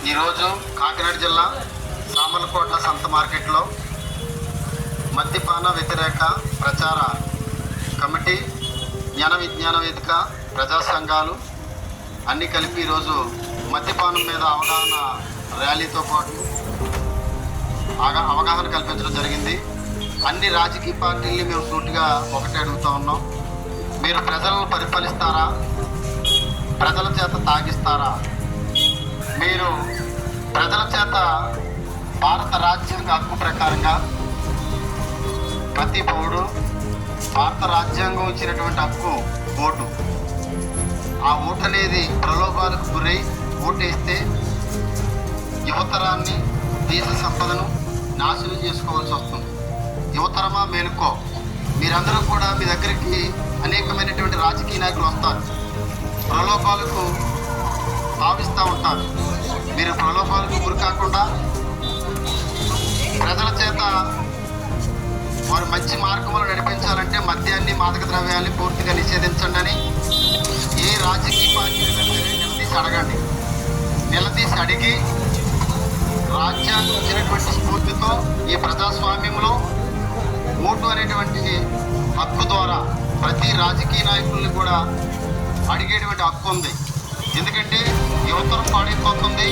ఈరోజు కాకినాడ జిల్లా సామర్లకోట సంత మార్కెట్లో మద్యపాన వ్యతిరేక ప్రచార కమిటీ, జ్ఞాన విజ్ఞాన వేదిక, ప్రజా సంఘాలు అన్నీ కలిపి ఈరోజు మద్యపానం మీద అవగాహన ర్యాలీతో పాటు అవగాహన కల్పించడం జరిగింది. అన్ని రాజకీయ పార్టీల్ని మేము సూటిగా ఒకటే అడుగుతూ ఉన్నాం. మీరు ప్రజలను పరిపాలిస్తారా? ప్రజల చేత తాగిస్తారా? మీరు ప్రజల చేత భారత రాజ్యాంగ హక్కు ప్రకారంగా ప్రతి పౌరుడు భారత రాజ్యాంగం ఇచ్చినటువంటి హక్కు ఓటు. ఆ ఓటు అనేది ప్రలోభాలకు గురై ఓటేస్తే యువతరాన్ని, దేశ సంపదను నాశనం చేసుకోవాల్సి వస్తుంది. యువతరమా మేలుకో. మీరందరూ కూడా మీ దగ్గరికి అనేకమైనటువంటి రాజకీయ నాయకులు వస్తారు, ప్రలోభాలకు భావిస్తూ ఉంటారు. మీరు ప్రలోభాలకు గురి కాకుండా ప్రజల చేత వారు మంచి మార్గంలో నడిపించాలంటే మద్యాన్ని, మాదక ద్రవ్యాన్ని పూర్తిగా నిషేధించండి అని ఏ రాజకీయ పార్టీని నిలదీసి అడగండి. నిలదీసి అడిగి రాజ్యాంగం ఇచ్చినటువంటి స్ఫూర్తితో ఈ ప్రజాస్వామ్యంలో ఓటు అనేటువంటి హక్కు ద్వారా ప్రతి రాజకీయ నాయకుల్ని కూడా అడిగేటువంటి హక్కు ఉంది. ఎందుకంటే యువతరం పాడైపోతుంది.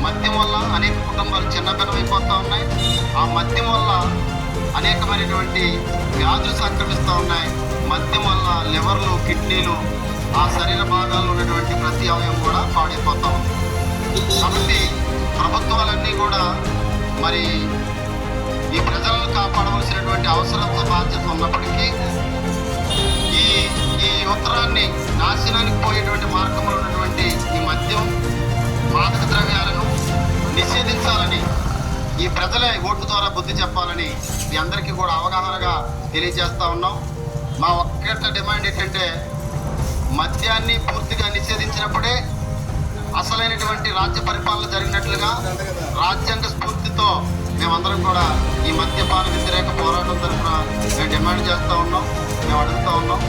మద్యం వల్ల అనేక కుటుంబాలు చిన్నపిన్నమైపోతూ ఉన్నాయి. ఆ మద్యం వల్ల అనేకమైనటువంటి వ్యాధులు సంక్రమిస్తూ ఉన్నాయి. మద్యం వల్ల లివర్లు, కిడ్నీలు, ఆ శరీర భాగాల్లో ఉన్నటువంటి ప్రతి అవయవం కూడా పాడైపోతూ ఉంది. కాబట్టి ప్రభుత్వాలన్నీ కూడా మరి ఈ ప్రజలను కాపాడవలసినటువంటి అవసరంతో బాధ్యత ఉన్నప్పటికీ ఈ యువతరాన్ని నాశనానికి పోయేటువంటి మార్గంలో ఉన్నటువంటి ఈ మద్యం, మాదక ద్రవ్యాలను నిషేధించాలని ఈ ప్రజలే ఓటు ద్వారా బుద్ధి చెప్పాలని మీ అందరికీ కూడా అవగాహనగా తెలియజేస్తూ ఉన్నాం. మా ఒక్క డిమాండ్ ఏంటంటే మద్యాన్ని పూర్తిగా నిషేధించినప్పుడే అసలైనటువంటి రాజ్య పరిపాలన జరిగినట్లుగా రాజ్యాంగ స్ఫూర్తితో మేమందరం కూడా ఈ మద్యపాన వ్యతిరేక పోరాటం తరఫున మేము డిమాండ్ చేస్తూ ఉన్నాం, మేము అడుగుతూ ఉన్నాం.